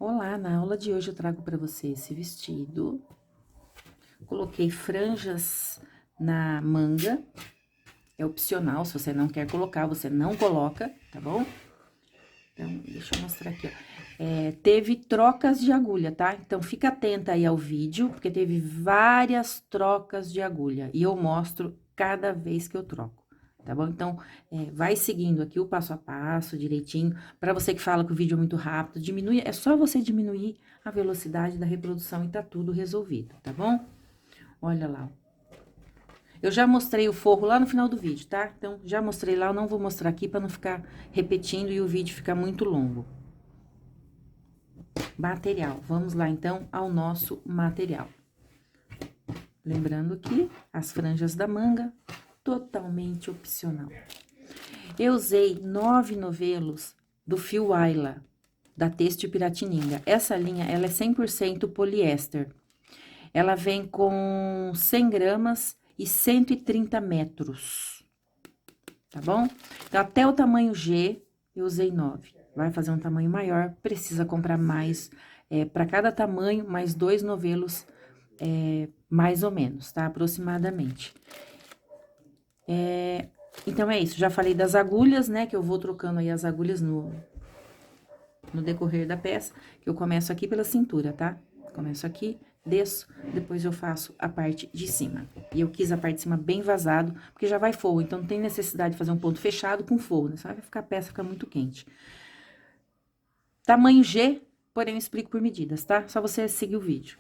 Olá, na aula de hoje eu trago para você esse vestido. Coloquei franjas na manga, é opcional, se você não quer colocar, você não coloca, tá bom? Então, deixa eu mostrar aqui, ó. Teve trocas de agulha, tá? Então, fica atenta aí ao vídeo, porque teve várias trocas de agulha, e eu mostro cada vez que eu troco. Tá bom? Então, vai seguindo aqui o passo a passo, direitinho. Para você que fala que o vídeo é muito rápido, diminui, é só você diminuir a velocidade da reprodução e tá tudo resolvido, tá bom? Olha lá. Eu já mostrei o forro lá no final do vídeo, tá? Então, já mostrei lá, eu não vou mostrar aqui para não ficar repetindo e o vídeo ficar muito longo. Material. Vamos lá, então, ao nosso material. Lembrando que as franjas da manga, totalmente opcional. Eu usei 9 novelos do fio Ayla, da Têxtil Piratininga. Essa linha, ela é 100% poliéster. Ela vem com 100 gramas e 130 metros, tá bom? Então, até o tamanho G, eu usei 9. Vai fazer um tamanho maior, precisa comprar mais, para cada tamanho, mais 2 novelos, mais ou menos, tá? Aproximadamente. Então, é isso. Já falei das agulhas, né? Que eu vou trocando aí as agulhas no decorrer da peça. Que eu começo aqui pela cintura, tá? Começo aqui, desço, depois eu faço a parte de cima. E eu quis a parte de cima bem vazado, porque já vai forro. Então, não tem necessidade de fazer um ponto fechado com forro, né? Só vai ficar a peça ficar muito quente. Tamanho G, porém eu explico por medidas, tá? Só você seguir o vídeo.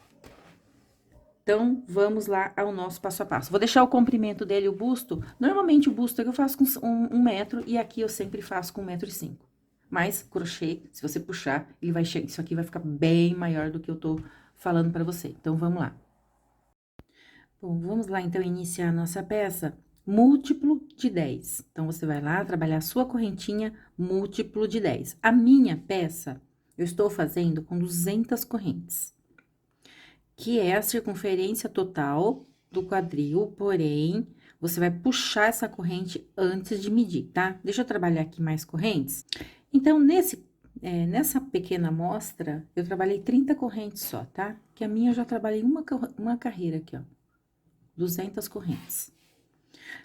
Então, vamos lá ao nosso passo a passo. Vou deixar o comprimento dele, o busto. Normalmente, o busto aqui eu faço com 1 metro e aqui eu sempre faço com 1,5 m. Mas, crochê, se você puxar, ele vai chegar. Isso aqui vai ficar bem maior do que eu tô falando pra você. Então, vamos lá. Bom, vamos lá, então, iniciar a nossa peça. Múltiplo de 10. Então, você vai lá trabalhar a sua correntinha múltiplo de 10. A minha peça, eu estou fazendo com 200 correntes, que é a circunferência total do quadril, porém, você vai puxar essa corrente antes de medir, tá? Deixa eu trabalhar aqui mais correntes. Então, nessa pequena amostra, eu trabalhei 30 correntes só, tá? Que a minha eu já trabalhei uma carreira aqui, ó. 200 correntes.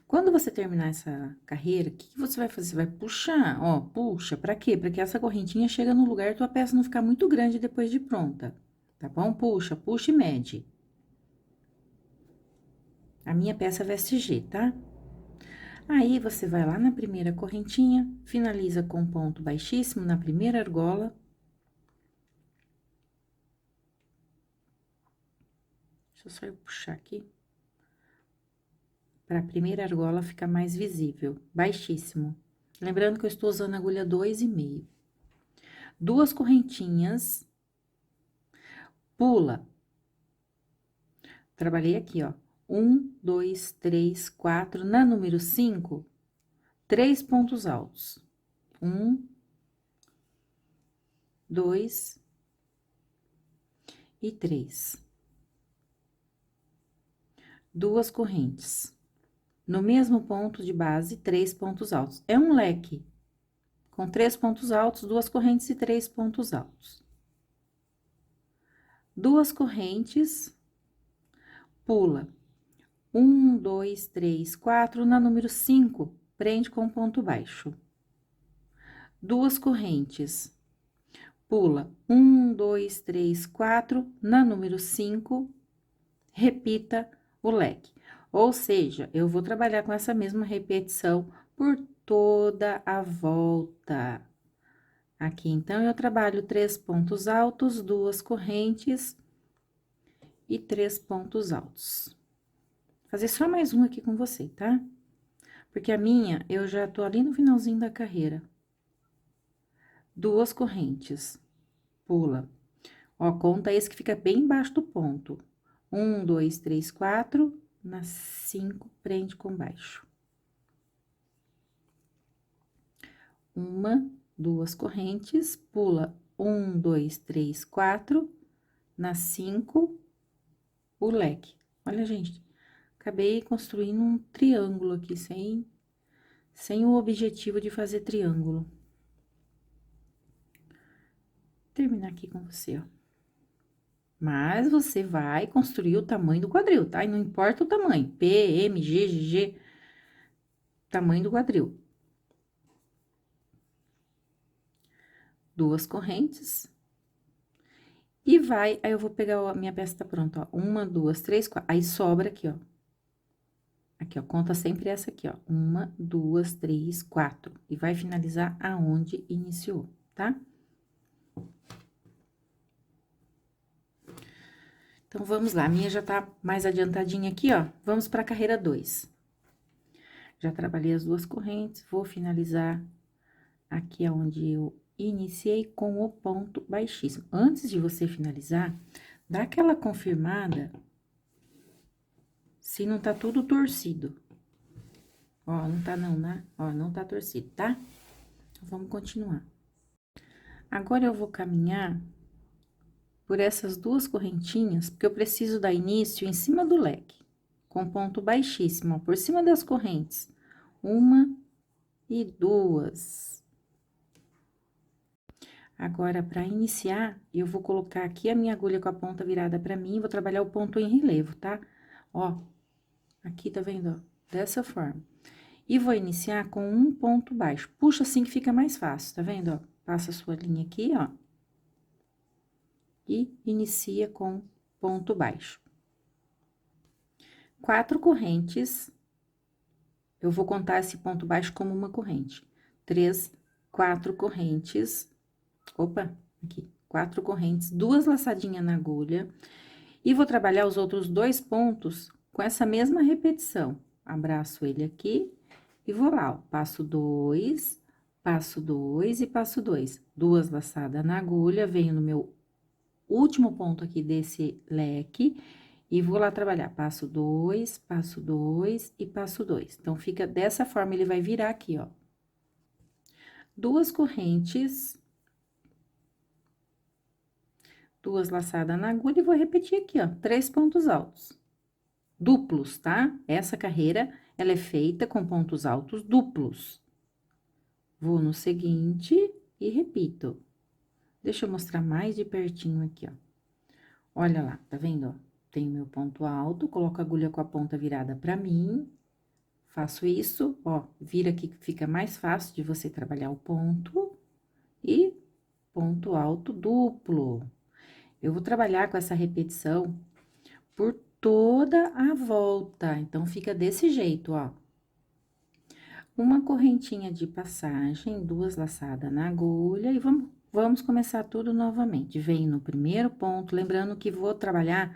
Quando você terminar essa carreira, o que você vai fazer? Você vai puxar, ó, puxa, pra quê? Pra que essa correntinha chegue no lugar e tua peça não ficar muito grande depois de pronta. Tá bom? Puxa, puxa e mede. A minha peça veste G, tá? Aí, você vai lá na primeira correntinha, finaliza com ponto baixíssimo na primeira argola. Deixa eu só puxar aqui. Pra primeira argola ficar mais visível, baixíssimo. Lembrando que eu estou usando agulha 2,5. 2 correntinhas, pula. Trabalhei aqui, ó. 1, 2, 3, 4. Na número 5, 3 pontos altos. 1, 2 e 3. 2 correntes. No mesmo ponto de base, 3 pontos altos. É um leque com 3 pontos altos, 2 correntes e 3 pontos altos. 2 correntes, pula. 1, 2, 3, 4. Na número 5, prende com ponto baixo. 2 correntes, pula. 1, 2, 3, 4. Na número 5, repita o leque. Ou seja, eu vou trabalhar com essa mesma repetição por toda a volta. Aqui, então, eu trabalho 3 pontos altos, 2 correntes e 3 pontos altos. Vou fazer só mais um aqui com você, tá? Porque a minha, eu já tô ali no finalzinho da carreira. 2 correntes, pula. Ó, conta esse que fica bem embaixo do ponto. 1, 2, 3, 4, na 5, prende com baixo. 1, 2 correntes, pula. 1, 2, 3, 4, na 5, o leque. Olha, gente, acabei construindo um triângulo aqui, sem o objetivo de fazer triângulo. Terminei terminar aqui com você, ó. Mas você vai construir o tamanho do quadril, tá? E não importa o tamanho, P, M, G, G, tamanho do quadril. Duas correntes. E vai, aí eu vou pegar, a minha peça tá pronta, ó. 1, 2, 3, 4. Aí sobra aqui, ó. Aqui, ó, conta sempre essa aqui, ó. 1, 2, 3, 4. E vai finalizar aonde iniciou, tá? Então, vamos lá. A minha já tá mais adiantadinha aqui, ó. Vamos pra carreira 2. Já trabalhei as duas correntes, vou finalizar aqui aonde eu iniciei com o ponto baixíssimo. Antes de você finalizar, dá aquela confirmada se não tá tudo torcido. Ó, não tá não, né? Ó, não tá torcido, tá? Então, vamos continuar. Agora, eu vou caminhar por essas duas correntinhas, porque eu preciso dar início em cima do leque, com ponto baixíssimo, ó, por cima das correntes. 1 e 2. Agora, para iniciar, eu vou colocar aqui a minha agulha com a ponta virada para mim, vou trabalhar o ponto em relevo, tá? Ó, aqui, tá vendo, ó? Dessa forma. E vou iniciar com um ponto baixo. Puxa assim que fica mais fácil, tá vendo, ó? Passa a sua linha aqui, ó. E inicia com ponto baixo. 4 correntes. Eu vou contar esse ponto baixo como uma corrente. 3, 4 correntes. Opa, aqui. 4 correntes, 2 laçadinhas na agulha. E vou trabalhar os outros 2 pontos com essa mesma repetição. Abraço ele aqui e vou lá, ó. Passo 2 e passo 2. 2 laçadas na agulha, venho no meu último ponto aqui desse leque e vou lá trabalhar. Passo 2 e passo 2. Então, fica dessa forma, ele vai virar aqui, ó. 2 correntes, 2 laçadas na agulha e vou repetir aqui, ó, 3 pontos altos. Duplos, tá? Essa carreira, ela é feita com pontos altos duplos. Vou no seguinte e repito. Deixa eu mostrar mais de pertinho aqui, ó. Olha lá, tá vendo, ó? Tenho meu ponto alto, coloco a agulha com a ponta virada pra mim. Faço isso, ó, vira aqui que fica mais fácil de você trabalhar o ponto. E ponto alto duplo. Eu vou trabalhar com essa repetição por toda a volta. Então, fica desse jeito, ó. Uma correntinha de passagem, 2 laçadas na agulha e vamos começar tudo novamente. Venho no primeiro ponto, lembrando que vou trabalhar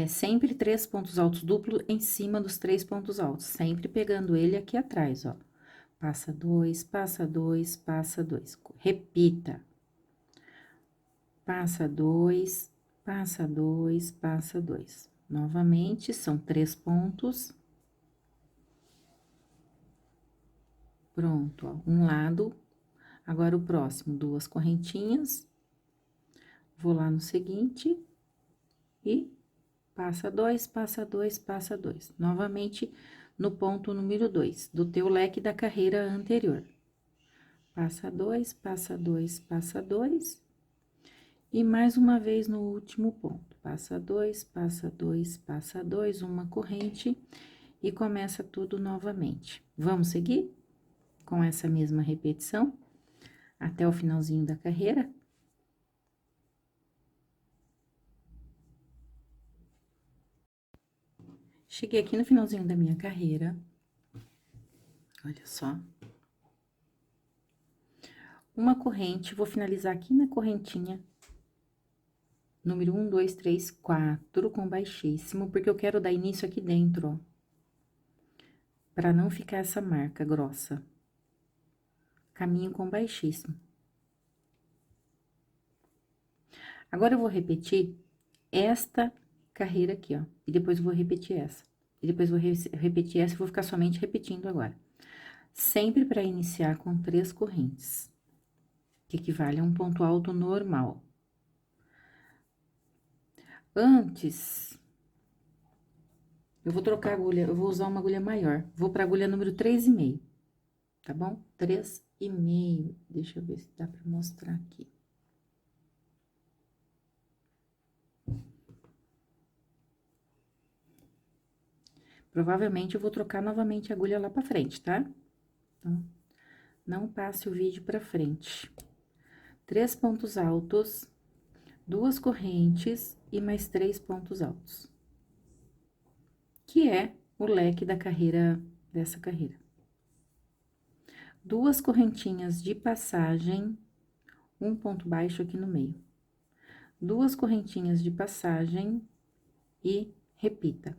sempre 3 pontos altos duplo em cima dos 3 pontos altos, sempre pegando ele aqui atrás, ó. Passa 2, passa 2, passa 2. Repita. Passa 2, passa 2, passa 2. Novamente, são 3 pontos. Pronto, ó, um lado. Agora, o próximo, 2 correntinhas. Vou lá no seguinte e passa 2, passa 2, passa 2. Novamente, no ponto número 2 do teu leque da carreira anterior. Passa 2, passa 2, passa 2. E mais uma vez no último ponto. Passa 2, passa 2, passa 2, uma corrente e começa tudo novamente. Vamos seguir com essa mesma repetição até o finalzinho da carreira? Cheguei aqui no finalzinho da minha carreira. Olha só. Uma corrente, vou finalizar aqui na correntinha. Número 1, 2, 3, 4, com baixíssimo, porque eu quero dar início aqui dentro, ó. Pra não ficar essa marca grossa. Caminho com baixíssimo. Agora, eu vou repetir esta carreira aqui, ó. E depois eu vou repetir essa. E depois eu vou repetir essa e vou ficar somente repetindo agora. Sempre para iniciar com 3 correntes, que equivale a um ponto alto normal. Antes, eu vou trocar a agulha, eu vou usar uma agulha maior. Vou pra agulha número 3,5, tá bom? 3,5. Deixa eu ver se dá pra mostrar aqui. Provavelmente eu vou trocar novamente a agulha lá pra frente, tá? Então, não passe o vídeo pra frente. 3 pontos altos, 2 correntes e mais 3 pontos altos. Que é o leque da carreira, dessa carreira. 2 correntinhas de passagem, um ponto baixo aqui no meio. 2 correntinhas de passagem e repita.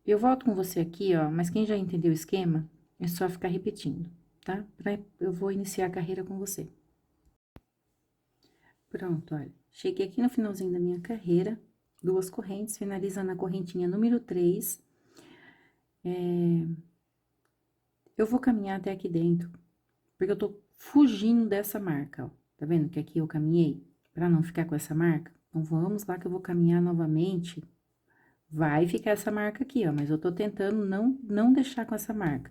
Eu volto com você aqui, ó, mas quem já entendeu o esquema, é só ficar repetindo, tá? Eu vou iniciar a carreira com você. Pronto, olha, cheguei aqui no finalzinho da minha carreira, 2 correntes, finaliza na correntinha número 3. Eu vou caminhar até aqui dentro, porque eu tô fugindo dessa marca, ó. Tá vendo que aqui eu caminhei? Pra não ficar com essa marca? Então, vamos lá que eu vou caminhar novamente. Vai ficar essa marca aqui, ó, mas eu tô tentando não deixar com essa marca.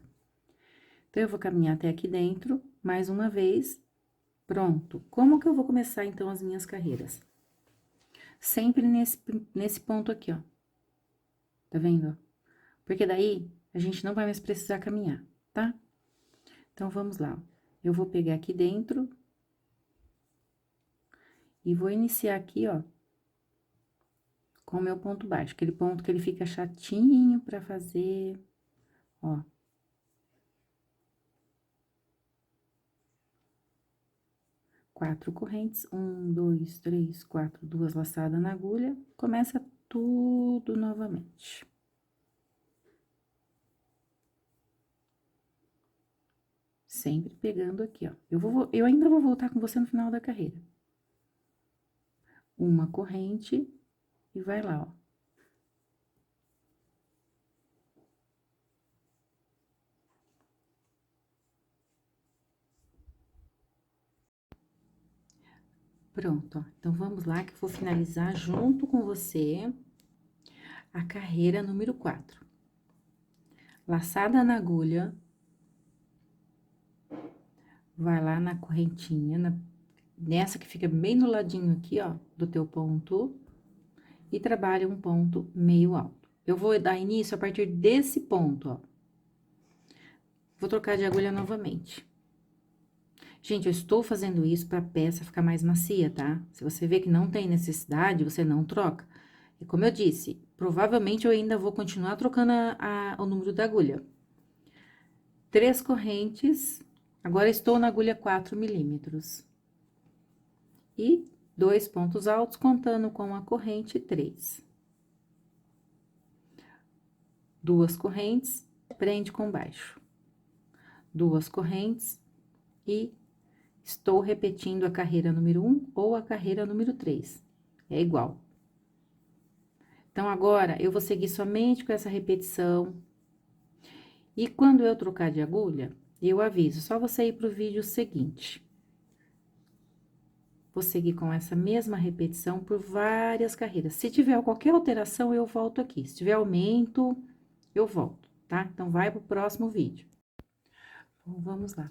Então, eu vou caminhar até aqui dentro, mais uma vez. Pronto. Como que eu vou começar, então, as minhas carreiras? Sempre nesse ponto aqui, ó. Tá vendo, ó? Porque daí, a gente não vai mais precisar caminhar, tá? Então, vamos lá, ó. Eu vou pegar aqui dentro. E vou iniciar aqui, ó, com o meu ponto baixo, aquele ponto que ele fica chatinho pra fazer, ó. Quatro correntes, 1, 2, 3, 4, 2 laçadas na agulha, começa tudo novamente. Sempre pegando aqui, ó. Eu ainda vou voltar com você no final da carreira. Uma corrente e vai lá, ó. Pronto, ó. Então, vamos lá que eu vou finalizar junto com você a carreira número 4. Laçada na agulha, vai lá na correntinha, nessa que fica bem no ladinho aqui, ó, do teu ponto, e trabalha um ponto meio alto. Eu vou dar início a partir desse ponto, ó. Vou trocar de agulha novamente. Gente, eu estou fazendo isso pra peça ficar mais macia, tá? Se você vê que não tem necessidade, você não troca. E como eu disse, provavelmente eu ainda vou continuar trocando o número da agulha. 3 correntes, agora estou na agulha 4 milímetros. E 2 pontos altos, contando com a corrente 3. 2 correntes, prende com baixo. 2 correntes e estou repetindo a carreira número 1 ou a carreira número 3. É igual. Então, agora, eu vou seguir somente com essa repetição. E quando eu trocar de agulha, eu aviso, só você ir pro vídeo seguinte. Vou seguir com essa mesma repetição por várias carreiras. Se tiver qualquer alteração, eu volto aqui. Se tiver aumento, eu volto, tá? Então, vai pro próximo vídeo. Bom, vamos lá.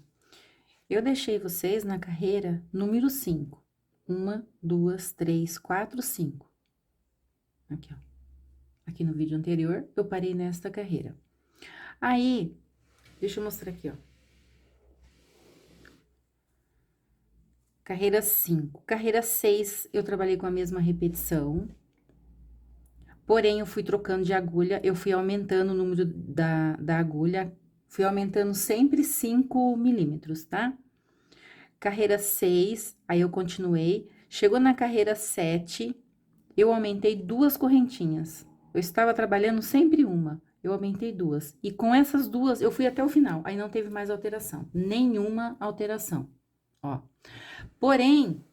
Eu deixei vocês na carreira número 5. 1, 2, 3, 4, 5. Aqui, ó. Aqui no vídeo anterior, eu parei nesta carreira. Aí, deixa eu mostrar aqui, ó. Carreira 5. Carreira 6, eu trabalhei com a mesma repetição. Porém, eu fui trocando de agulha, eu fui aumentando o número da agulha, fui aumentando sempre 5 milímetros, tá? Carreira 6, aí eu continuei. Chegou na carreira 7, eu aumentei 2 correntinhas. Eu estava trabalhando sempre uma, eu aumentei 2. E com essas 2, eu fui até o final, aí não teve mais alteração, nenhuma alteração, ó. Porém,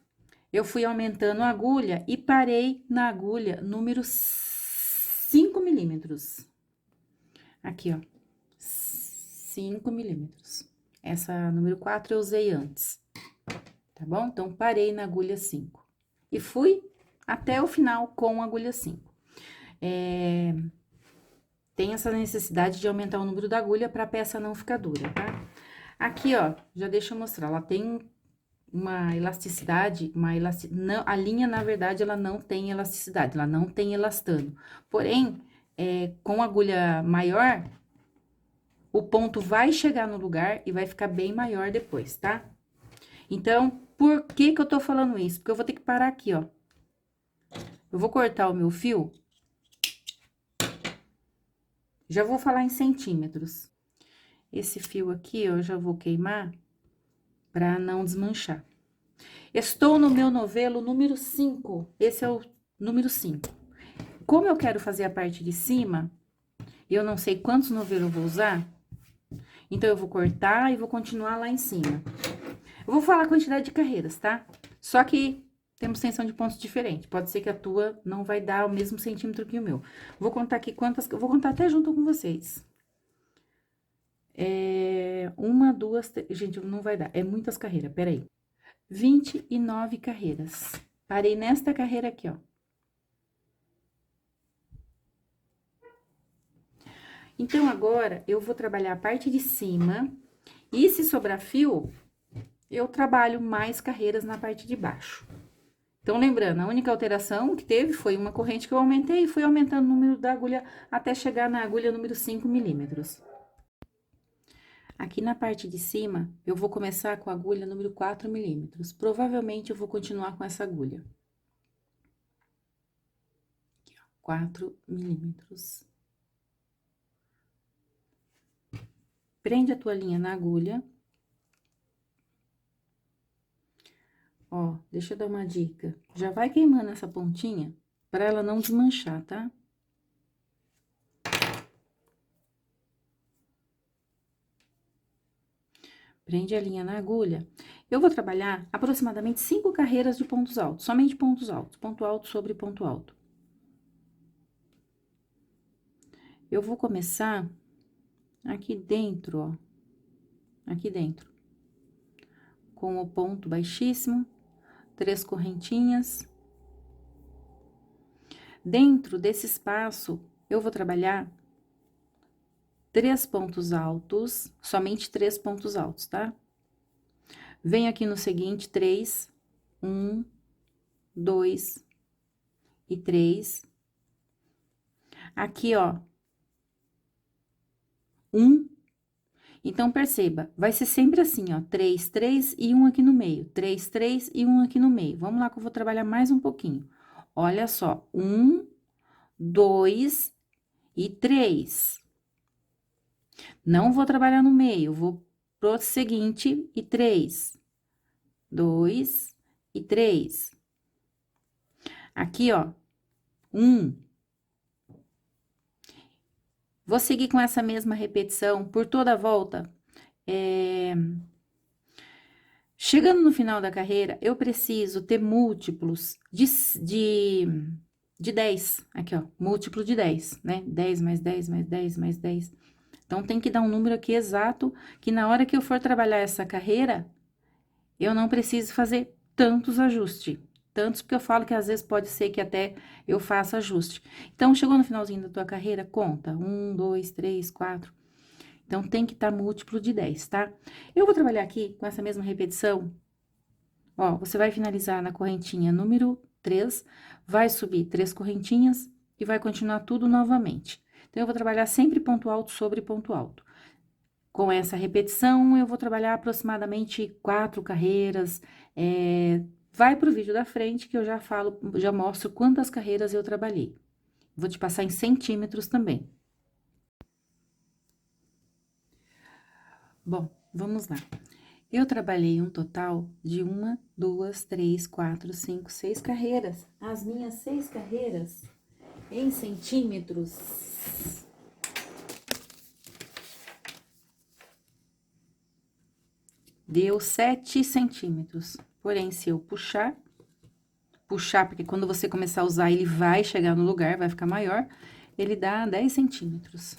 eu fui aumentando a agulha e parei na agulha número 5 milímetros. Aqui, ó, 5 milímetros. Essa número 4 eu usei antes, tá bom? Então, parei na agulha 5. E fui até o final com a agulha 5. Tem essa necessidade de aumentar o número da agulha para a peça não ficar dura, tá? Aqui, ó, já deixa eu mostrar, ela tem uma elasticidade, não, a linha, na verdade, ela não tem elasticidade, ela não tem elastano. Porém, com agulha maior, o ponto vai chegar no lugar e vai ficar bem maior depois, tá? Então, por que que eu tô falando isso? Porque eu vou ter que parar aqui, ó. Eu vou cortar o meu fio. Já vou falar em centímetros. Esse fio aqui, eu já vou queimar pra não desmanchar. Estou no meu novelo número 5. Esse é o número 5. Como eu quero fazer a parte de cima, eu não sei quantos novelos eu vou usar, então eu vou cortar e vou continuar lá em cima. Eu vou falar a quantidade de carreiras, tá? Só que temos tensão de pontos diferente. Pode ser que a tua não vai dar o mesmo centímetro que o meu. Vou contar aqui quantas... Eu vou contar até junto com vocês. Uma, duas... Gente, não vai dar. É muitas carreiras, peraí. 29 carreiras. Parei nesta carreira aqui, ó. Então, agora, eu vou trabalhar a parte de cima. E se sobrar fio, eu trabalho mais carreiras na parte de baixo. Então, lembrando, a única alteração que teve foi uma corrente que eu aumentei e fui aumentando o número da agulha até chegar na agulha número 5 milímetros. Aqui na parte de cima, eu vou começar com a agulha número 4 milímetros. Provavelmente, eu vou continuar com essa agulha. Aqui, ó, 4 milímetros. Prende a tua linha na agulha. Ó, deixa eu dar uma dica. Já vai queimando essa pontinha para ela não desmanchar, tá? Prende a linha na agulha. Eu vou trabalhar aproximadamente 5 carreiras de pontos altos, somente pontos altos, ponto alto sobre ponto alto. Eu vou começar aqui dentro, ó, aqui dentro, com o ponto baixíssimo, 3 correntinhas. Dentro desse espaço, eu vou trabalhar 3 pontos altos, somente 3 pontos altos, tá? Venho aqui no seguinte, 3, 1, 2 e 3. Aqui, ó, 1. Então, perceba, vai ser sempre assim, ó, 3, 3 e 1 aqui no meio. 3, 3 e 1 aqui no meio. Vamos lá que eu vou trabalhar mais um pouquinho. Olha só, 1, 2 e 3. Não vou trabalhar no meio, vou pro seguinte e 3. 2 e 3. Aqui, ó, 1. Vou seguir com essa mesma repetição por toda a volta. Chegando no final da carreira, eu preciso ter múltiplos de 10. Aqui, ó, múltiplo de 10, né? 10 mais 10 mais 10 mais 10. Então, tem que dar um número aqui exato, que na hora que eu for trabalhar essa carreira, eu não preciso fazer tantos ajustes. Tantos, porque eu falo que às vezes pode ser que até eu faça ajuste. Então, chegou no finalzinho da tua carreira, conta. 1, 2, 3, 4. Então, tem que estar múltiplo de 10, tá? Eu vou trabalhar aqui com essa mesma repetição. Ó, você vai finalizar na correntinha número 3, vai subir 3 correntinhas e vai continuar tudo novamente. Então, eu vou trabalhar sempre ponto alto sobre ponto alto. Com essa repetição, eu vou trabalhar aproximadamente 4 carreiras. Vai pro vídeo da frente que eu já falo, já mostro quantas carreiras eu trabalhei. Vou te passar em centímetros também. Bom, vamos lá. Eu trabalhei um total de 1, 2, 3, 4, 5, 6 carreiras. As minhas 6 carreiras em centímetros. Deu 7 centímetros. Porém, se eu puxar, porque quando você começar a usar, ele vai chegar no lugar, vai ficar maior, ele dá 10 centímetros.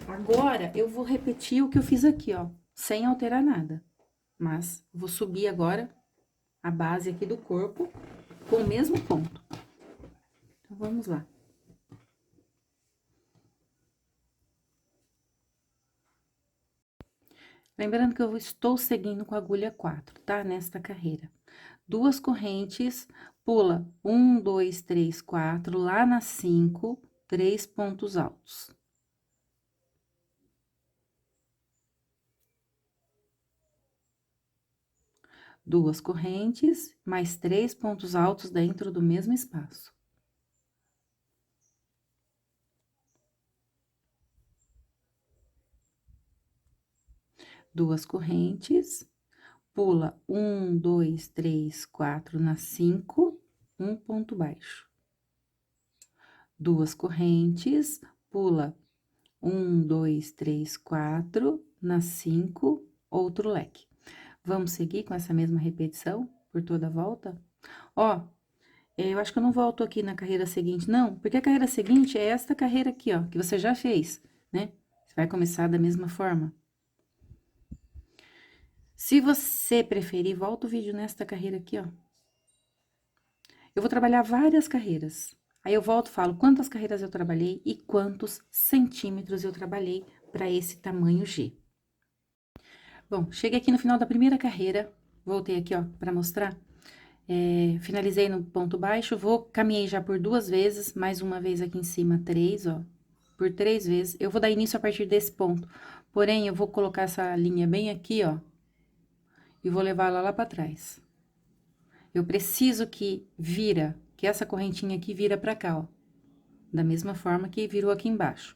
Agora, eu vou repetir o que eu fiz aqui, ó, sem alterar nada. Mas, vou subir agora a base aqui do corpo com o mesmo ponto. Então, vamos lá. Lembrando que eu estou seguindo com a agulha 4, tá? Nesta carreira. 2 correntes, pula 1, 2, 3, 4, lá na 5, 3 pontos altos. Duas correntes, mais 3 pontos altos dentro do mesmo espaço. Duas correntes, pula 1, 2, 3, 4 na 5, um ponto baixo. Duas correntes, pula 1, 2, 3, 4 na 5, outro leque. Vamos seguir com essa mesma repetição por toda a volta? Ó, eu acho que eu não volto aqui na carreira seguinte, não, porque a carreira seguinte é esta carreira aqui, ó, que você já fez, né? Você vai começar da mesma forma. Se você preferir, volta o vídeo nesta carreira aqui, ó. Eu vou trabalhar várias carreiras. Aí eu volto e falo quantas carreiras eu trabalhei e quantos centímetros eu trabalhei para esse tamanho G. Bom, cheguei aqui no final da primeira carreira, voltei aqui, ó, para mostrar. Finalizei no ponto baixo, caminhei já por 2 vezes, mais uma vez aqui em cima, 3, ó. Por 3 vezes. Eu vou dar início a partir desse ponto. Porém, eu vou colocar essa linha bem aqui, ó. E vou levar ela lá pra trás. Eu preciso que essa correntinha aqui vira pra cá, ó. Da mesma forma que virou aqui embaixo.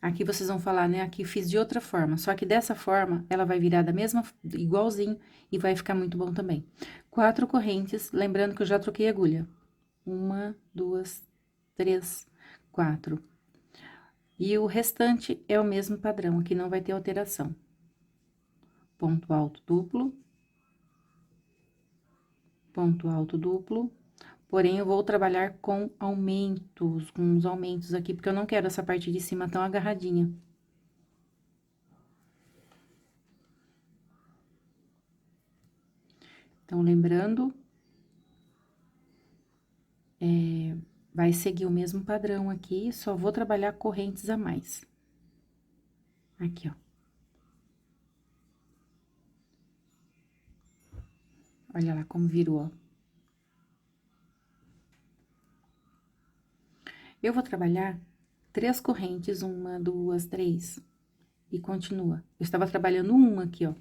Aqui vocês vão falar, né? Aqui fiz de outra forma. Só que dessa forma, ela vai virar igualzinho e vai ficar muito bom também. 4 correntes, lembrando que eu já troquei a agulha. 1, 2, 3, 4. E o restante é o mesmo padrão, aqui não vai ter alteração. Ponto alto duplo. Ponto alto duplo. Porém, eu vou trabalhar com uns aumentos aqui, porque eu não quero essa parte de cima tão agarradinha. Então, lembrando, vai seguir o mesmo padrão aqui, só vou trabalhar correntes a mais. Aqui, ó. Olha lá como virou, ó. Eu vou trabalhar 3 correntes, 1, 2, 3, e continua. Eu estava trabalhando uma aqui, ó.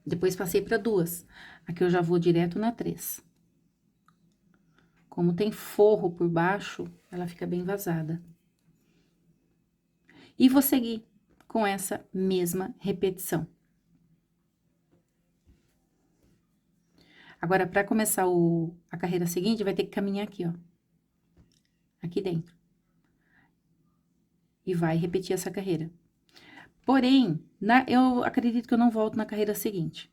Depois passei para 2. Aqui eu já vou direto na 3. Como tem forro por baixo, ela fica bem vazada. E vou seguir com essa mesma repetição. Agora, para começar a carreira seguinte, vai ter que caminhar aqui, ó. Aqui dentro. E vai repetir essa carreira. Porém, eu acredito que eu não volto na carreira seguinte.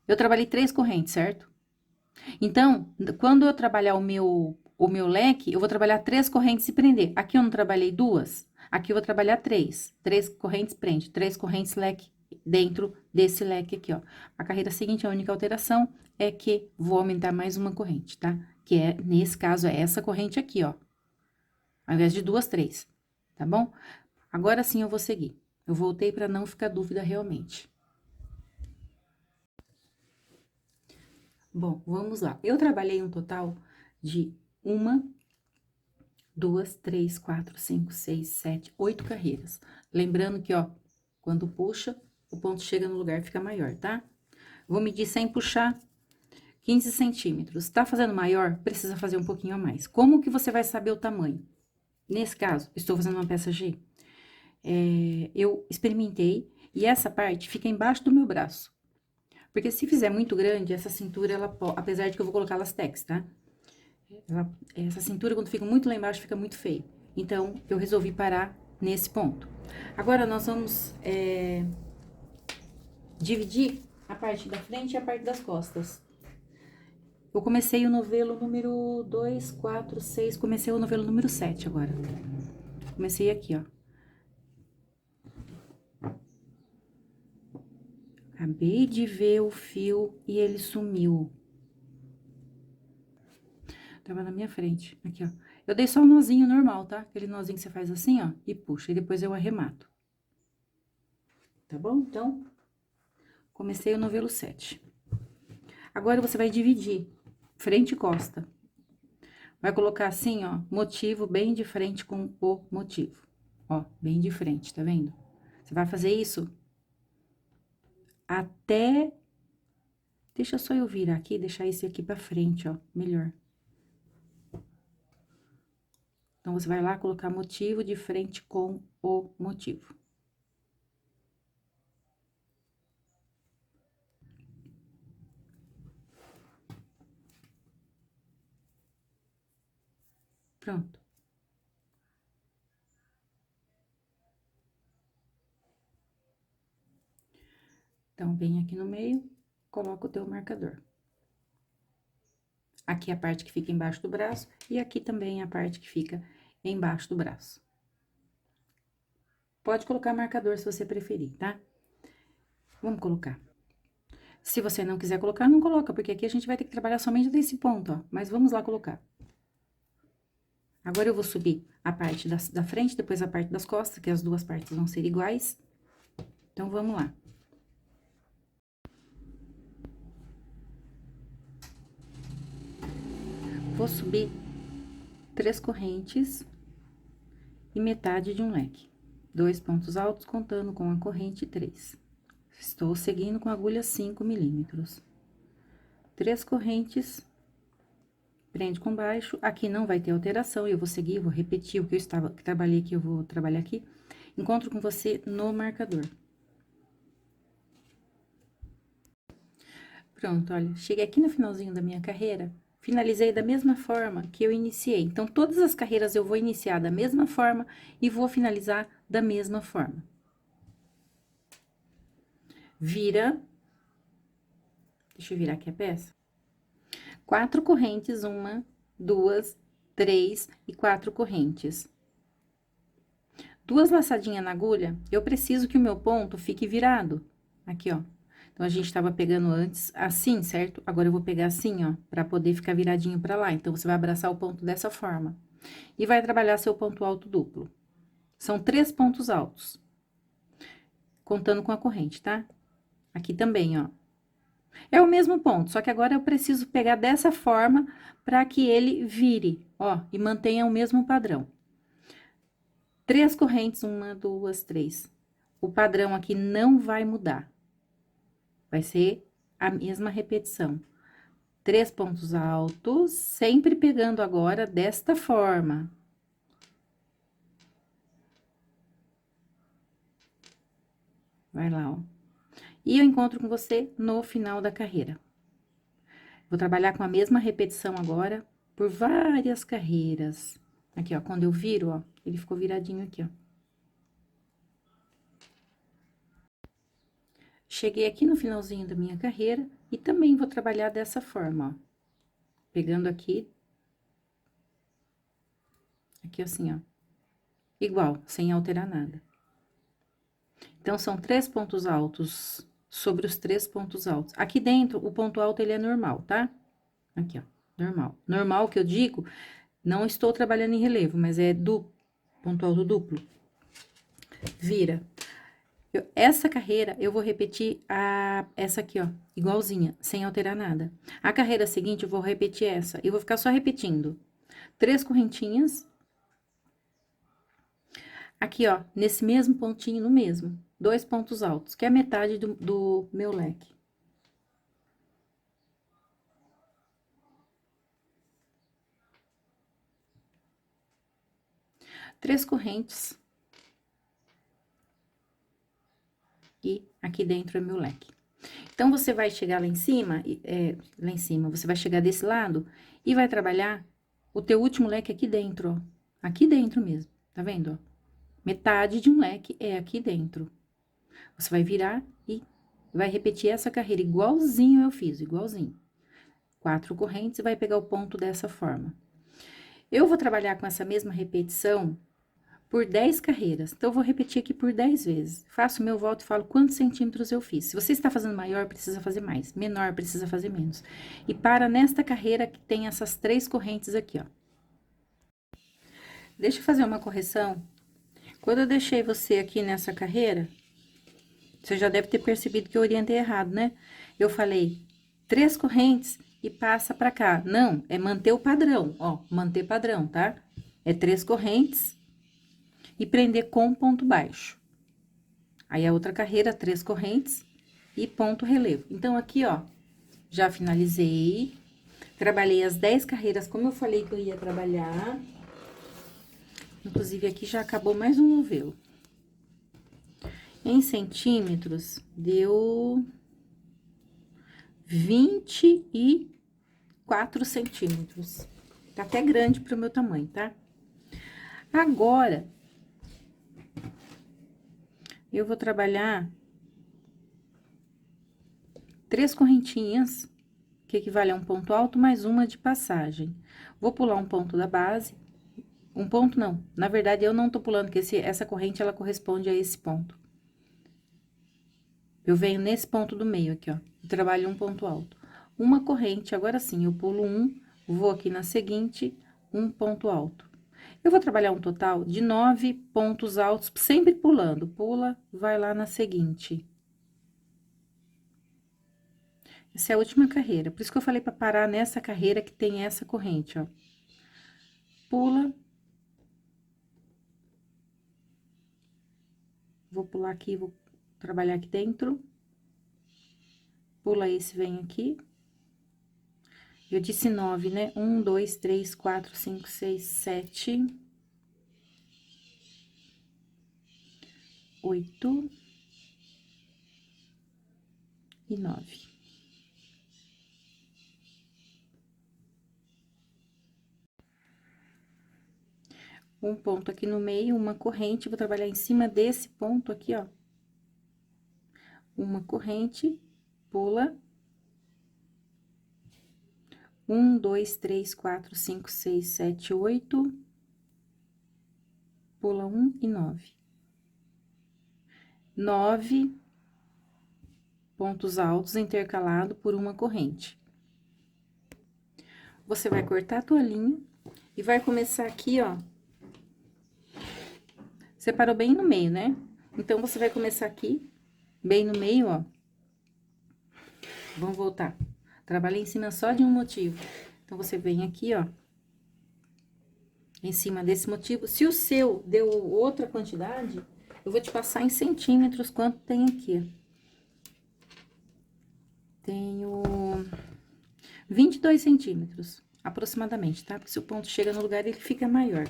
Eu trabalhei 3 correntes, certo? Então, quando eu trabalhar o meu leque, eu vou trabalhar 3 correntes e prender. Aqui eu não trabalhei 2, aqui eu vou trabalhar 3. 3 correntes prende, 3 correntes leque dentro desse leque aqui, ó. A carreira seguinte, a única alteração é que vou aumentar mais uma corrente, tá? Que nesse caso, é essa corrente aqui, ó. Ao invés de 2, 3, tá bom? Agora sim eu vou seguir. Eu voltei para não ficar dúvida realmente. Bom, vamos lá. Eu trabalhei um total de 1, 2, 3, 4, 5, 6, 7, 8 carreiras. Lembrando que, ó, quando puxa, o ponto chega no lugar, fica maior, tá? Vou medir sem puxar 15 centímetros. Tá fazendo maior? Precisa fazer um pouquinho a mais. Como que você vai saber o tamanho? Nesse caso, estou fazendo uma peça G. Eu experimentei e essa parte fica embaixo do meu braço. Porque se fizer muito grande, essa cintura, apesar de que eu vou colocar lastex, tá? Essa cintura, quando fica muito lá embaixo, fica muito feio. Então, eu resolvi parar nesse ponto. Agora, nós vamos dividir a parte da frente e a parte das costas. Eu comecei o novelo número 2, 4, 6, comecei o novelo número 7 agora. Comecei aqui, ó. Acabei de ver o fio e ele sumiu. Tava na minha frente, aqui, ó. Eu dei só um nozinho normal, tá? Aquele nozinho que você faz assim, ó, e puxa, e depois eu arremato. Tá bom? Então, comecei o novelo 7. Agora, você vai dividir frente e costa. Vai colocar assim, ó, motivo bem de frente com o motivo. Ó, bem de frente, tá vendo? Você vai fazer isso até... Deixa só eu virar aqui, deixar esse aqui pra frente, ó, melhor. Então, você vai lá colocar motivo de frente com o motivo. Pronto. Então, vem aqui no meio, coloca o teu marcador. Aqui é a parte que fica embaixo do braço e aqui também é a parte que fica embaixo do braço. Pode colocar marcador se você preferir, tá? Vamos colocar. Se você não quiser colocar, não coloca, porque aqui a gente vai ter que trabalhar somente desse ponto, ó. Mas vamos lá colocar. Agora, eu vou subir a parte da frente, depois a parte das costas, que as duas partes vão ser iguais. Então, vamos lá. Vou subir 3 correntes e metade de um leque. 2 pontos altos, contando com a corrente 3. Estou seguindo com a agulha 5 milímetros. 3 correntes, prende com baixo. Aqui não vai ter alteração, eu vou seguir, vou repetir o que que trabalhei aqui, eu vou trabalhar aqui. Encontro com você no marcador. Pronto, olha, cheguei aqui no finalzinho da minha carreira, finalizei da mesma forma que eu iniciei. Então, todas as carreiras eu vou iniciar da mesma forma e vou finalizar da mesma forma. Vira. Deixa eu virar aqui a peça. 4 correntes, 1, 2, 3 e 4 correntes. 2 laçadinhas na agulha, eu preciso que o meu ponto fique virado. Aqui, ó. Então, a gente tava pegando antes assim, certo? Agora, eu vou pegar assim, ó, pra poder ficar viradinho pra lá. Então, você vai abraçar o ponto dessa forma. E vai trabalhar seu ponto alto duplo. São 3 pontos altos. Contando com a corrente, tá? Aqui também, ó. É o mesmo ponto, só que agora eu preciso pegar dessa forma pra que ele vire, ó, e mantenha o mesmo padrão. 3 correntes, 1, 2, 3. O padrão aqui não vai mudar. Vai ser a mesma repetição. 3 pontos altos, sempre pegando agora desta forma. Vai lá, ó. E eu encontro com você no final da carreira. Vou trabalhar com a mesma repetição agora, por várias carreiras. Aqui, ó, quando eu viro, ó, ele ficou viradinho aqui, ó. Cheguei aqui no finalzinho da minha carreira e também vou trabalhar dessa forma, ó. Pegando aqui. Aqui assim, ó. Igual, sem alterar nada. Então, são 3 pontos altos sobre os 3 pontos altos. Aqui dentro, o ponto alto, ele é normal, tá? Aqui, ó, normal. Normal, que eu digo, não estou trabalhando em relevo, mas é ponto alto duplo. Vira. Essa carreira, eu vou repetir essa aqui, ó, igualzinha, sem alterar nada. A carreira seguinte, eu vou repetir essa. Eu vou ficar só repetindo. 3 correntinhas. Aqui, ó, nesse mesmo pontinho, no mesmo. 2 pontos altos, que é a metade do meu leque. 3 correntes. E aqui dentro é meu leque. Então, você vai chegar lá em cima, você vai chegar desse lado e vai trabalhar o teu último leque aqui dentro, ó. Aqui dentro mesmo, tá vendo, ó? Metade de um leque é aqui dentro. Você vai virar e vai repetir essa carreira igualzinho eu fiz, igualzinho. 4 correntes e vai pegar o ponto dessa forma. Eu vou trabalhar com essa mesma repetição por 10 carreiras. Então, eu vou repetir aqui por 10 vezes. Faço o meu volta e falo quantos centímetros eu fiz. Se você está fazendo maior, precisa fazer mais. Menor, precisa fazer menos. E para nesta carreira que tem essas 3 correntes aqui, ó. Deixa eu fazer uma correção. Quando eu deixei você aqui nessa carreira, você já deve ter percebido que eu orientei errado, né? Eu falei 3 correntes e passa pra cá. Não, é manter o padrão, ó, manter padrão, tá? É 3 correntes e prender com ponto baixo. Aí, a outra carreira, 3 correntes e ponto relevo. Então, aqui, ó, já finalizei. Trabalhei as 10 carreiras, como eu falei que eu ia trabalhar. Inclusive, aqui já acabou mais um novelo. Em centímetros, deu 24 centímetros. Tá até grande pro meu tamanho, tá? Agora, eu vou trabalhar 3 correntinhas, que equivale a um ponto alto, mais uma de passagem. Vou pular um ponto da base. Um ponto não, na verdade, eu não tô pulando, porque essa corrente, ela corresponde a esse ponto. Eu venho nesse ponto do meio aqui, ó, e trabalho um ponto alto. Uma corrente, agora sim, eu pulo um, vou aqui na seguinte, um ponto alto. Eu vou trabalhar um total de 9 pontos altos, sempre pulando. Pula, vai lá na seguinte. Essa é a última carreira, por isso que eu falei pra parar nessa carreira que tem essa corrente, ó. Pula. Vou pular aqui, vou trabalhar aqui dentro. Pula esse, vem aqui. Eu disse 9, né? 1, 2, 3, 4, 5, 6, 7, 8 e 9. Um ponto aqui no meio, uma corrente, vou trabalhar em cima desse ponto aqui, ó. Uma corrente, pula. 1, 2, 3, 4, 5, 6, 7, 8. Pula 1 e 9. 9 pontos altos intercalado por uma corrente. Você vai cortar a toalhinha e vai começar aqui, ó. Separou bem no meio, né? Então, você vai começar aqui, bem no meio, ó. Vamos voltar. Trabalhei em cima só de um motivo. Então, você vem aqui, ó. Em cima desse motivo. Se o seu deu outra quantidade, eu vou te passar em centímetros quanto tem aqui. Tenho 22 centímetros, aproximadamente, tá? Porque se o ponto chega no lugar, ele fica maior.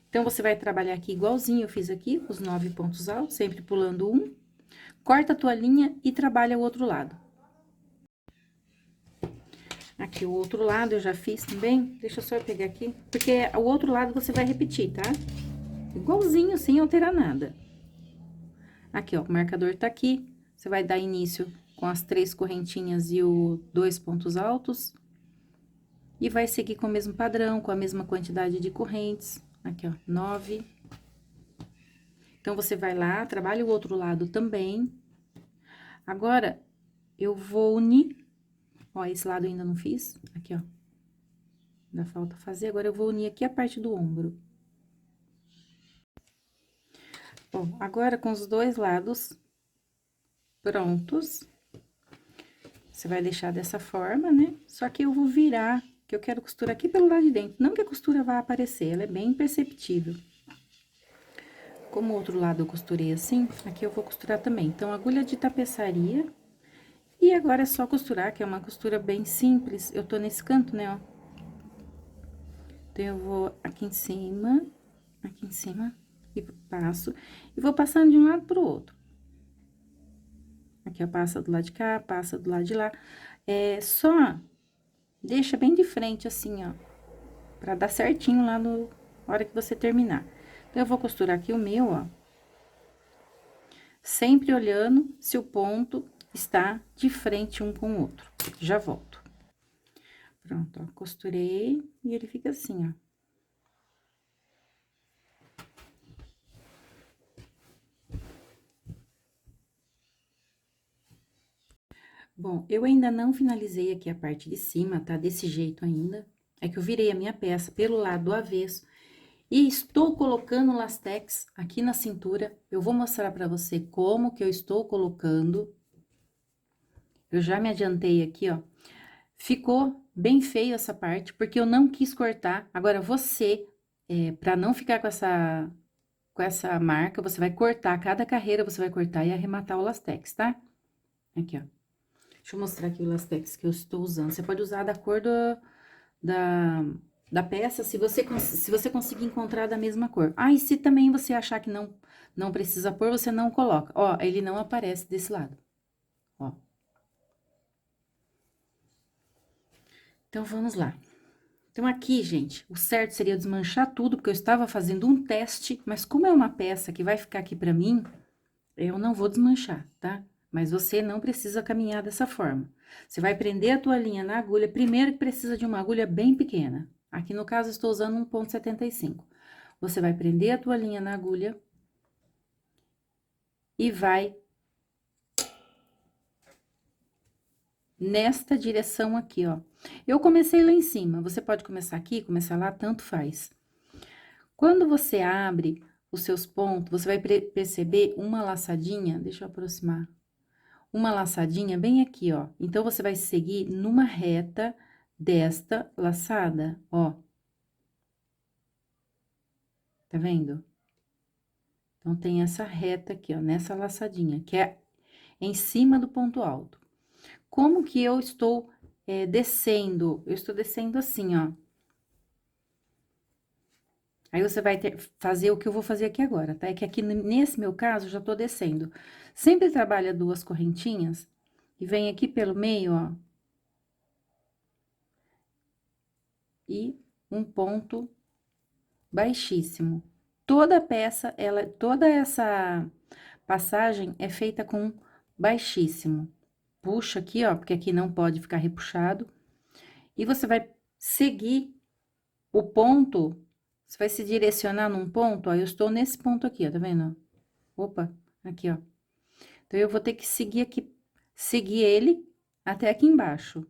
Então, você vai trabalhar aqui igualzinho eu fiz aqui, os 9 pontos altos, sempre pulando um. Corta a toalhinha e trabalha o outro lado. Aqui, o outro lado eu já fiz também. Deixa eu só pegar aqui, porque o outro lado você vai repetir, tá? Igualzinho, sem alterar nada. Aqui, ó, o marcador tá aqui. Você vai dar início com as 3 correntinhas e os 2 pontos altos. E vai seguir com o mesmo padrão, com a mesma quantidade de correntes. Aqui, ó, 9. Então, você vai lá, trabalha o outro lado também. Agora, eu vou unir. Ó, esse lado eu ainda não fiz. Aqui, ó. Ainda falta fazer. Agora, eu vou unir aqui a parte do ombro. Bom, agora, com os 2 lados prontos, você vai deixar dessa forma, né? Só que eu vou virar, que eu quero costurar aqui pelo lado de dentro. Não que a costura vá aparecer, ela é bem imperceptível. Como o outro lado eu costurei assim, aqui eu vou costurar também. Então, agulha de tapeçaria. E agora é só costurar, que é uma costura bem simples. Eu tô nesse canto, né, ó. Então, eu vou aqui em cima, e passo. E vou passando de um lado pro outro. Aqui, ó, passa do lado de cá, passa do lado de lá. É, só deixa bem de frente, assim, ó. Pra dar certinho lá na hora que você terminar. Então, eu vou costurar aqui o meu, ó. Sempre olhando se o ponto está de frente um com o outro. Já volto. Pronto, ó, costurei e ele fica assim, ó. Bom, eu ainda não finalizei aqui a parte de cima, tá? Desse jeito ainda. É que eu virei a minha peça pelo lado do avesso e estou colocando o lastex aqui na cintura. Eu vou mostrar pra você como que eu estou colocando. Eu já me adiantei aqui, ó. Ficou bem feio essa parte, porque eu não quis cortar. Agora, você, pra não ficar com essa marca, você vai cortar, cada carreira você vai cortar e arrematar o lastex, tá? Aqui, ó. Deixa eu mostrar aqui o lastex que eu estou usando. Você pode usar da cor da, da peça, se você conseguir encontrar da mesma cor. Ah, e se também você achar que não precisa pôr, você não coloca. Ó, ele não aparece desse lado, ó. Então, vamos lá. Então, aqui, gente, o certo seria desmanchar tudo, porque eu estava fazendo um teste, mas como é uma peça que vai ficar aqui pra mim, eu não vou desmanchar, tá? Mas você não precisa caminhar dessa forma. Você vai prender a toalhinha na agulha, primeiro que precisa de uma agulha bem pequena. Aqui no caso, eu estou usando 1,75. Você vai prender a toalhinha na agulha e vai nesta direção aqui, ó. Eu comecei lá em cima, você pode começar aqui, começar lá, tanto faz. Quando você abre os seus pontos, você vai perceber uma laçadinha, deixa eu aproximar, uma laçadinha bem aqui, ó. Então, você vai seguir numa reta desta laçada, ó. Tá vendo? Então, tem essa reta aqui, ó, nessa laçadinha, que é em cima do ponto alto. Como que eu estou descendo? Eu estou descendo assim, ó. Aí, você vai fazer o que eu vou fazer aqui agora, tá? É que aqui, nesse meu caso, eu já tô descendo. Sempre trabalha duas correntinhas e vem aqui pelo meio, ó. E um ponto baixíssimo. Toda peça, toda essa passagem é feita com baixíssimo. Puxa aqui, ó, porque aqui não pode ficar repuxado. E você vai seguir o ponto, você vai se direcionar num ponto, ó, eu estou nesse ponto aqui, ó, tá vendo? Opa, aqui, ó. Então, eu vou ter que seguir aqui, seguir ele até aqui embaixo.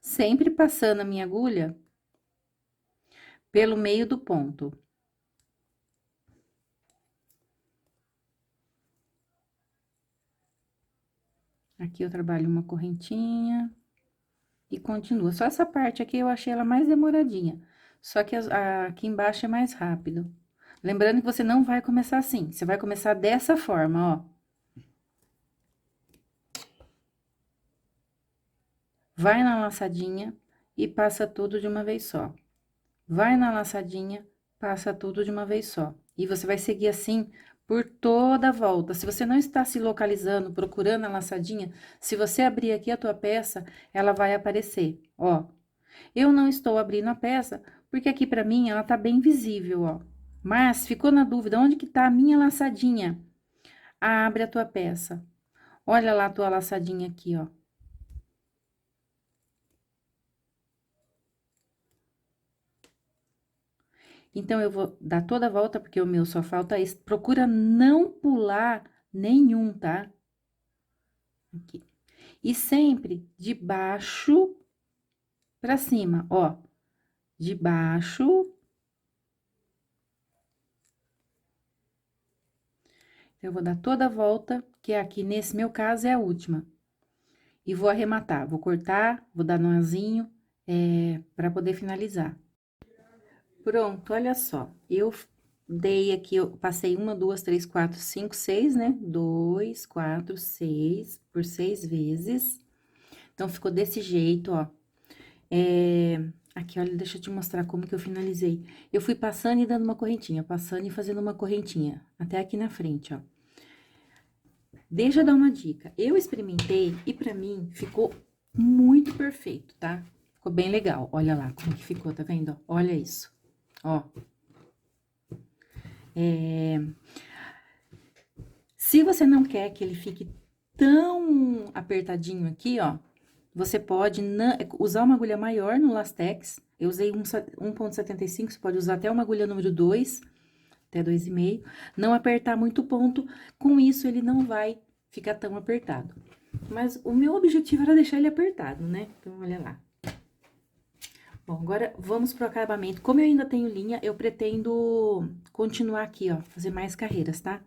Sempre passando a minha agulha pelo meio do ponto. Aqui eu trabalho uma correntinha e continua. Só essa parte aqui eu achei ela mais demoradinha. Só que aqui embaixo é mais rápido. Lembrando que você não vai começar assim, você vai começar dessa forma, ó. Vai na laçadinha e passa tudo de uma vez só. Vai na laçadinha, passa tudo de uma vez só. E você vai seguir assim por toda a volta. Se você não está se localizando, procurando a laçadinha, se você abrir aqui a tua peça, ela vai aparecer, ó. Eu não estou abrindo a peça, porque aqui pra mim ela tá bem visível, ó. Mas ficou na dúvida, onde que tá a minha laçadinha? Abre a tua peça. Olha lá a tua laçadinha aqui, ó. Então, eu vou dar toda a volta, porque o meu só falta isso. Procura não pular nenhum, tá? Aqui. E sempre de baixo pra cima, ó. De baixo. Eu vou dar toda a volta, que aqui nesse meu caso é a última. E vou arrematar, vou cortar, vou dar nozinho, pra poder finalizar. Pronto, olha só, eu dei aqui, eu passei 1, 2, 3, 4, 5, 6, né? 2, 4, 6, por 6 vezes. Então, ficou desse jeito, ó. Aqui, olha, deixa eu te mostrar como que eu finalizei. Eu fui passando e dando uma correntinha, passando e fazendo uma correntinha, até aqui na frente, ó. Deixa eu dar uma dica. Eu experimentei e pra mim ficou muito perfeito, tá? Ficou bem legal. Olha lá como que ficou, tá vendo? Olha isso. Ó. Se você não quer que ele fique tão apertadinho aqui, ó, você pode usar uma agulha maior no Lastex. Eu usei 1,75, você pode usar até uma agulha número 2, até 2,5. Não apertar muito o ponto, com isso ele não vai ficar tão apertado. Mas o meu objetivo era deixar ele apertado, né? Então, olha lá. Bom, agora vamos pro acabamento. Como eu ainda tenho linha, eu pretendo continuar aqui, ó, fazer mais carreiras, tá?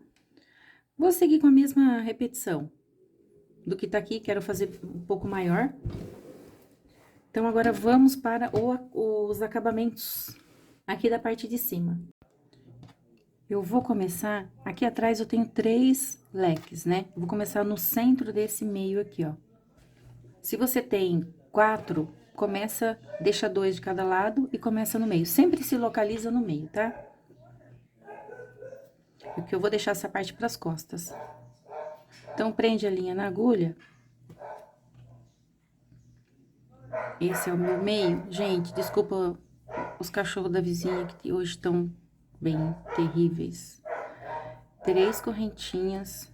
Vou seguir com a mesma repetição do que tá aqui, quero fazer um pouco maior. Então, agora vamos para os acabamentos aqui da parte de cima. Eu vou começar, aqui atrás eu tenho 3 leques, né? Vou começar no centro desse meio aqui, ó. Se você tem 4, deixa 2 de cada lado e começa no meio. Sempre se localiza no meio, tá? Porque eu vou deixar essa parte pras costas. Então, prende a linha na agulha. Esse é o meu meio. Gente, desculpa os cachorros da vizinha que hoje estão bem terríveis. 3 correntinhas.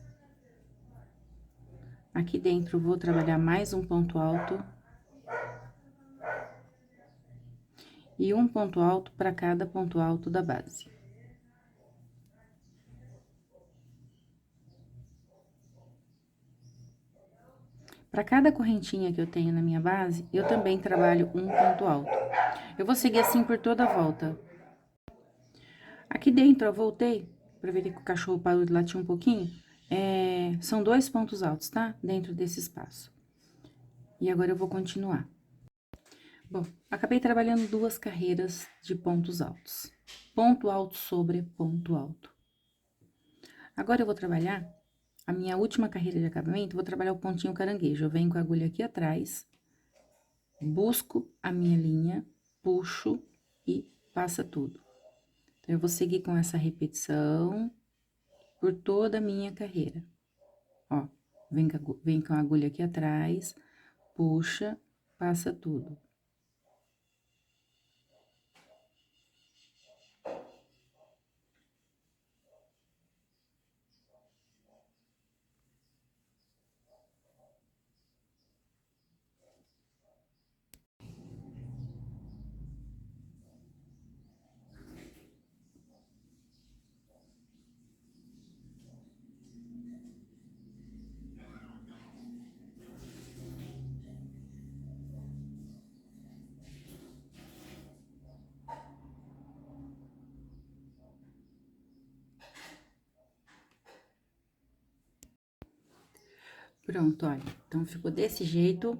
Aqui dentro, vou trabalhar mais um ponto alto. E um ponto alto para cada ponto alto da base. Para cada correntinha que eu tenho na minha base, eu também trabalho um ponto alto. Eu vou seguir assim por toda a volta. Aqui dentro, eu voltei, para ver que o cachorro parou de latir um pouquinho. São 2 pontos altos, tá? Dentro desse espaço. E agora eu vou continuar. Bom, acabei trabalhando 2 carreiras de pontos altos. Ponto alto sobre ponto alto. Agora eu vou trabalhar a minha última carreira de acabamento, vou trabalhar o pontinho caranguejo. Eu venho com a agulha aqui atrás, busco a minha linha, puxo e passa tudo. Então, eu vou seguir com essa repetição por toda a minha carreira. Ó, vem com a agulha aqui atrás, puxa, passa tudo. Pronto, olha. Então, ficou desse jeito.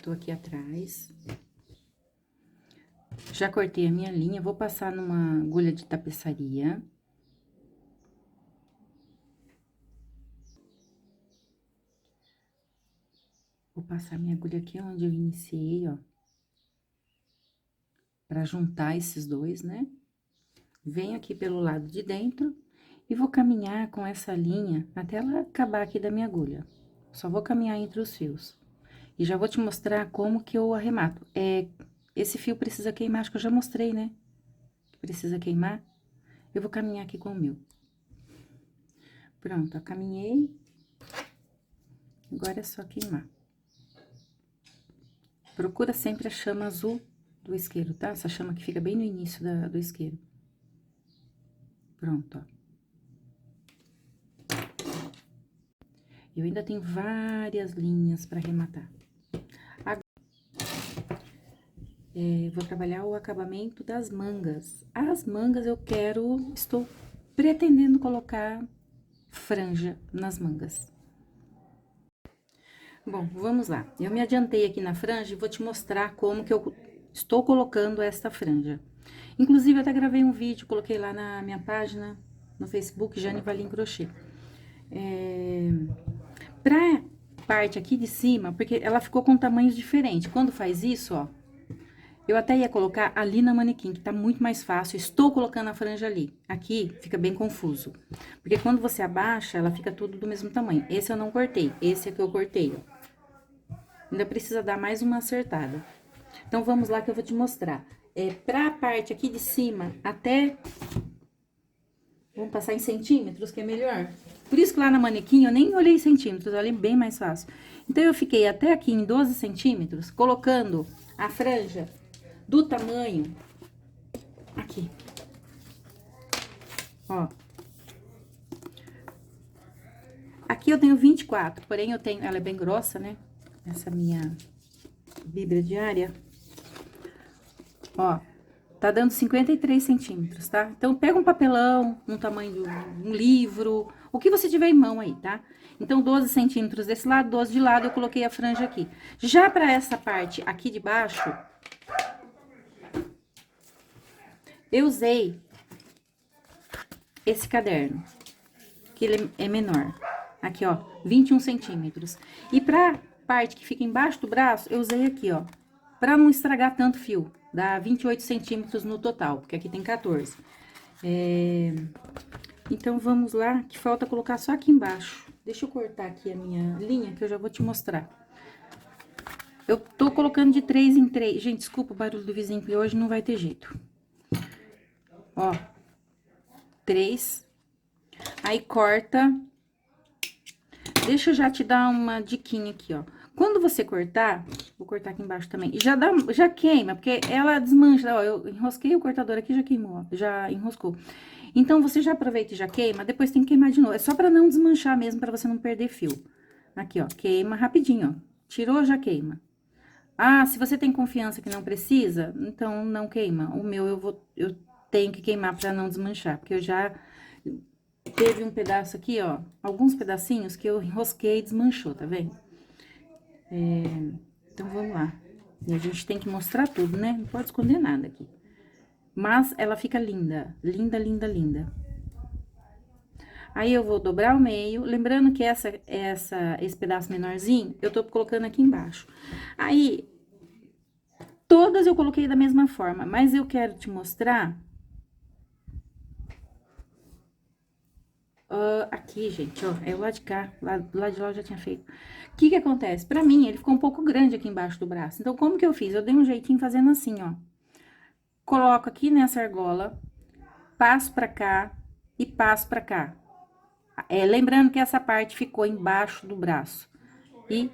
Tô aqui atrás. Já cortei a minha linha, vou passar numa agulha de tapeçaria. Vou passar minha agulha aqui onde eu iniciei, ó. Pra juntar esses dois, né? Venho aqui pelo lado de dentro e vou caminhar com essa linha até ela acabar aqui da minha agulha. Só vou caminhar entre os fios. E já vou te mostrar como que eu arremato. Esse fio precisa queimar, acho que eu já mostrei, né? Precisa queimar. Eu vou caminhar aqui com o meu. Pronto, ó, caminhei. Agora é só queimar. Procura sempre a chama azul do isqueiro, tá? Essa chama que fica bem no início do isqueiro. Pronto, ó. Eu ainda tenho várias linhas para arrematar. Agora, vou trabalhar o acabamento das mangas. As mangas estou pretendendo colocar franja nas mangas. Bom, vamos lá. Eu me adiantei aqui na franja e vou te mostrar como que eu estou colocando esta franja. Inclusive, eu até gravei um vídeo, coloquei lá na minha página, no Facebook, Jane Valim Crochê. Pra parte aqui de cima, porque ela ficou com tamanhos diferentes. Quando faz isso, ó, eu até ia colocar ali na manequim, que tá muito mais fácil. Estou colocando a franja ali. Aqui fica bem confuso. Porque quando você abaixa, ela fica tudo do mesmo tamanho. Esse eu não cortei, esse é que eu cortei, ó. Ainda precisa dar mais uma acertada. Então, vamos lá que eu vou te mostrar. Pra parte aqui de cima, até... Vamos passar em centímetros, que é melhor. Por isso que lá na manequim eu nem olhei centímetros, eu olhei bem mais fácil. Então, eu fiquei até aqui em 12 centímetros, colocando a franja do tamanho aqui. Ó. Aqui eu tenho 24, porém ela é bem grossa, né? Essa minha bíblia diária. Ó, Tá dando 53 centímetros, tá? Então, pega um papelão, um tamanho de um livro, o que você tiver em mão aí, tá? Então, 12 centímetros desse lado, 12 de lado, eu coloquei a franja aqui. Já pra essa parte aqui de baixo, eu usei esse caderno, que ele é menor. Aqui, ó, 21 centímetros. E pra parte que fica embaixo do braço, eu usei aqui, ó, pra não estragar tanto fio. Dá 28 centímetros no total, porque aqui tem 14. Então, vamos lá, que falta colocar só aqui embaixo. Deixa eu cortar aqui a minha linha, que eu já vou te mostrar. Eu tô colocando de 3 em 3. Gente, desculpa o barulho do vizinho, que hoje não vai ter jeito. Ó, 3. Aí, corta. Deixa eu já te dar uma diquinha aqui, ó. Quando você cortar, vou cortar aqui embaixo também, já queima, porque ela desmancha, ó, eu enrosquei o cortador aqui, já queimou, ó, já enroscou. Então, você já aproveita e já queima, depois tem que queimar de novo. É só pra não desmanchar mesmo, pra você não perder fio. Aqui, ó, queima rapidinho, ó. Tirou, já queima. Ah, se você tem confiança que não precisa, então não queima. O meu eu tenho que queimar pra não desmanchar, porque eu já teve um pedaço aqui, ó, alguns pedacinhos que eu enrosquei e desmanchou, tá vendo? Então, vamos lá. E a gente tem que mostrar tudo, né? Não pode esconder nada aqui. Mas ela fica linda, linda, linda, linda. Aí, eu vou dobrar o meio, lembrando que esse pedaço menorzinho, eu tô colocando aqui embaixo. Aí, todas eu coloquei da mesma forma, mas eu quero te mostrar... aqui, gente, ó, é o lado de cá, do lado de lá eu já tinha feito. O que que acontece? Pra mim, ele ficou um pouco grande aqui embaixo do braço. Então, como que eu fiz? Eu dei um jeitinho fazendo assim, ó. Coloco aqui nessa argola, passo pra cá e passo pra cá. Lembrando que essa parte ficou embaixo do braço. E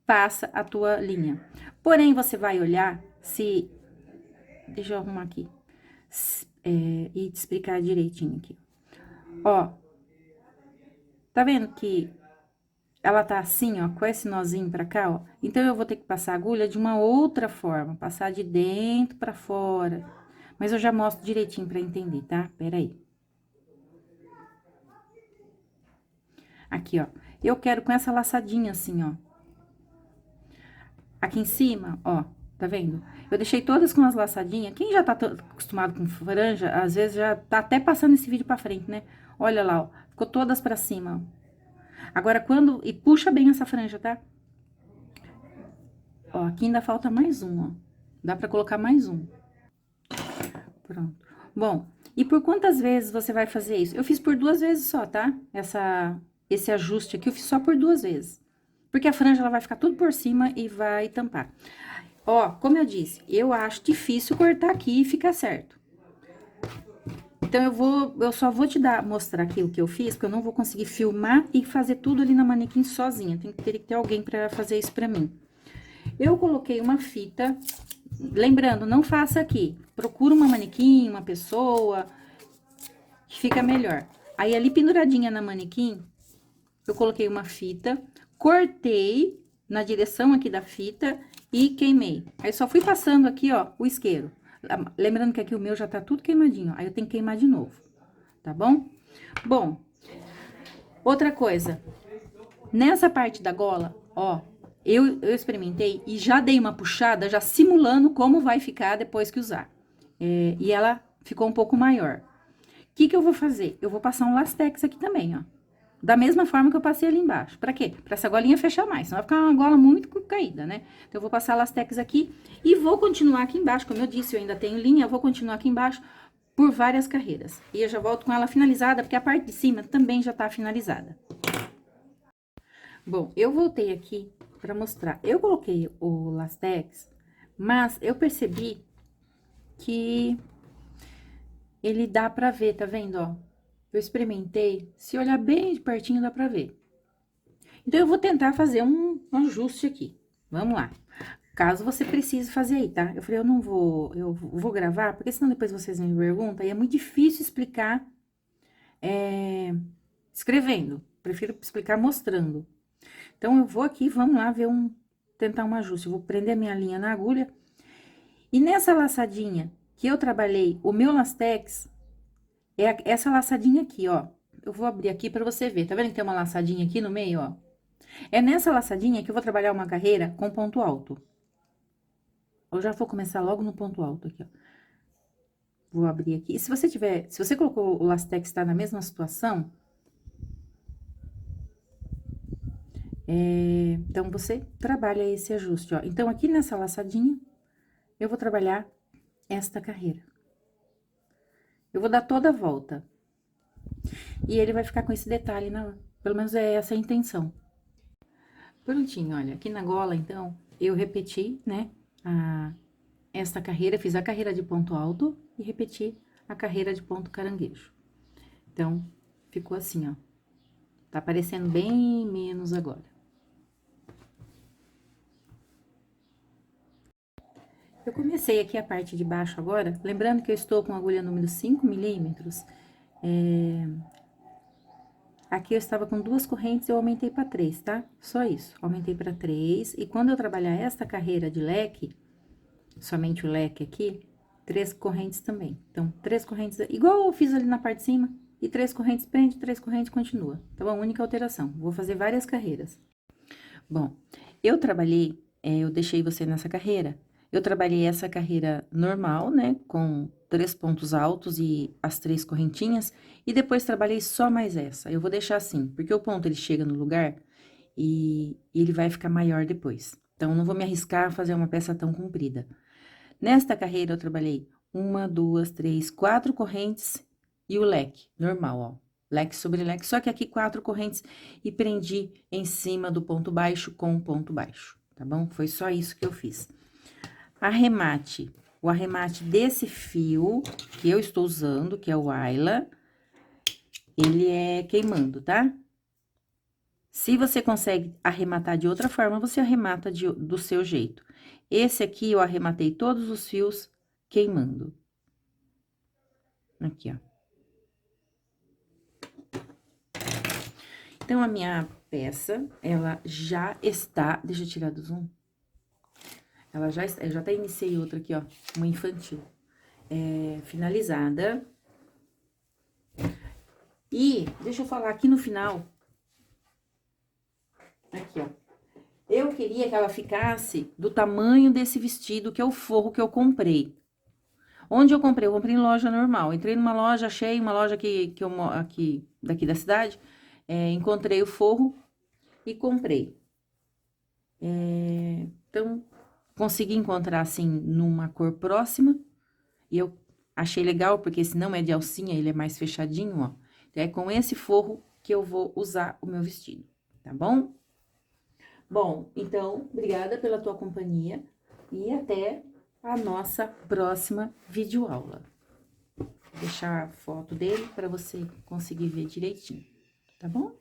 passa a tua linha. Porém, você vai olhar se... Deixa eu arrumar aqui. E te explicar direitinho aqui. Ó, tá vendo que ela tá assim, ó, com esse nozinho pra cá, ó? Então, eu vou ter que passar a agulha de uma outra forma. Passar de dentro pra fora. Mas eu já mostro direitinho pra entender, tá? Pera aí. Aqui, ó. Eu quero com essa laçadinha assim, ó. Aqui em cima, ó, tá vendo? Eu deixei todas com as laçadinhas. Quem já tá acostumado com franja, às vezes já tá até passando esse vídeo pra frente, né? Olha lá, ó. Ficou todas pra cima, ó. Agora, quando... E puxa bem essa franja, tá? Ó, aqui ainda falta mais um, ó. Dá pra colocar mais um. Pronto. Bom, e por quantas vezes você vai fazer isso? Eu fiz por 2 vezes só, tá? Esse ajuste aqui eu fiz só por 2 vezes. Porque a franja, ela vai ficar tudo por cima e vai tampar. Ó, como eu disse, eu acho difícil cortar aqui e ficar certo. Então, eu só vou mostrar aqui o que eu fiz, porque eu não vou conseguir filmar e fazer tudo ali na manequim sozinha. Teria que ter alguém pra fazer isso pra mim. Eu coloquei uma fita, lembrando, não faça aqui. Procura uma manequim, uma pessoa, que fica melhor. Aí, ali penduradinha na manequim, eu coloquei uma fita, cortei na direção aqui da fita e queimei. Aí, só fui passando aqui, ó, o isqueiro. Lembrando que aqui o meu já tá tudo queimadinho, ó. Aí, eu tenho que queimar de novo, tá bom? Bom, outra coisa. Nessa parte da gola, ó, eu experimentei e já dei uma puxada, já simulando como vai ficar depois que usar. E ela ficou um pouco maior. O que que eu vou fazer? Eu vou passar um lastex aqui também, ó. Da mesma forma que eu passei ali embaixo. Pra quê? Pra essa golinha fechar mais, senão vai ficar uma gola muito caída, né? Então, eu vou passar lastex aqui e vou continuar aqui embaixo. Como eu disse, eu ainda tenho linha, eu vou continuar aqui embaixo por várias carreiras. E eu já volto com ela finalizada, porque a parte de cima também já tá finalizada. Bom, eu voltei aqui pra mostrar. Eu coloquei o lastex, mas eu percebi que ele dá pra ver, tá vendo, ó? Eu experimentei, se olhar bem de pertinho dá pra ver. Então, eu vou tentar fazer um ajuste aqui. Vamos lá. Caso você precise fazer aí, tá? Eu falei, eu vou gravar, porque senão depois vocês me perguntam, e é muito difícil explicar escrevendo. Prefiro explicar mostrando. Então, eu vou aqui, vamos lá tentar um ajuste. Eu vou prender a minha linha na agulha. E nessa laçadinha que eu trabalhei o meu lastex, é essa laçadinha aqui, ó. Eu vou abrir aqui pra você ver, tá vendo que tem uma laçadinha aqui no meio, ó? É nessa laçadinha que eu vou trabalhar uma carreira com ponto alto. Eu já vou começar logo no ponto alto aqui, ó. Vou abrir aqui. E se você colocou o lastex, tá na mesma situação, então você trabalha esse ajuste, ó. Então, aqui nessa laçadinha, eu vou trabalhar esta carreira. Eu vou dar toda a volta. E ele vai ficar com esse detalhe, pelo menos é essa a intenção. Prontinho, olha, aqui na gola, então, eu repeti, né, esta carreira, fiz a carreira de ponto alto e repeti a carreira de ponto caranguejo. Então, ficou assim, ó. Tá aparecendo bem menos agora. Eu comecei aqui a parte de baixo agora, lembrando que eu estou com a agulha número 5 milímetros. Aqui eu estava com 2 correntes, eu aumentei para 3, tá? Só isso, aumentei para 3. E quando eu trabalhar esta carreira de leque, somente o leque aqui, 3 correntes também. Então, 3 correntes, igual eu fiz ali na parte de cima, e 3 correntes prende, 3 correntes continua. Então, a única alteração. Vou fazer várias carreiras. Bom, eu trabalhei, eu deixei você nessa carreira. Eu trabalhei essa carreira normal, né, com 3 pontos altos e as 3 correntinhas, e depois trabalhei só mais essa. Eu vou deixar assim, porque o ponto ele chega no lugar e ele vai ficar maior depois. Então, não vou me arriscar a fazer uma peça tão comprida. Nesta carreira, eu trabalhei 1, 2, 3, 4 correntes e o leque, normal, ó. Leque sobre leque, só que aqui 4 correntes e prendi em cima do ponto baixo com o ponto baixo, tá bom? Foi só isso que eu fiz. Arremate, o arremate desse fio que eu estou usando, que é o Ayla, ele é queimando, tá? Se você consegue arrematar de outra forma, você arremata do seu jeito. Esse aqui, eu arrematei todos os fios queimando. Aqui, ó. Então, a minha peça, ela já está... Deixa eu tirar do zoom. Ela já está... Eu já até iniciei outra aqui, ó. Uma infantil. Finalizada. E, deixa eu falar aqui no final. Aqui, ó. Eu queria que ela ficasse do tamanho desse vestido, que é o forro que eu comprei. Onde eu comprei? Eu comprei em loja normal. Entrei numa loja, achei uma loja daqui da cidade. Encontrei o forro e comprei. Então, consegui encontrar, assim, numa cor próxima. E eu achei legal, porque esse não é de alcinha, ele é mais fechadinho, ó. Então, é com esse forro que eu vou usar o meu vestido, tá bom? Bom, então, obrigada pela tua companhia e até a nossa próxima videoaula. Vou deixar a foto dele para você conseguir ver direitinho, tá bom?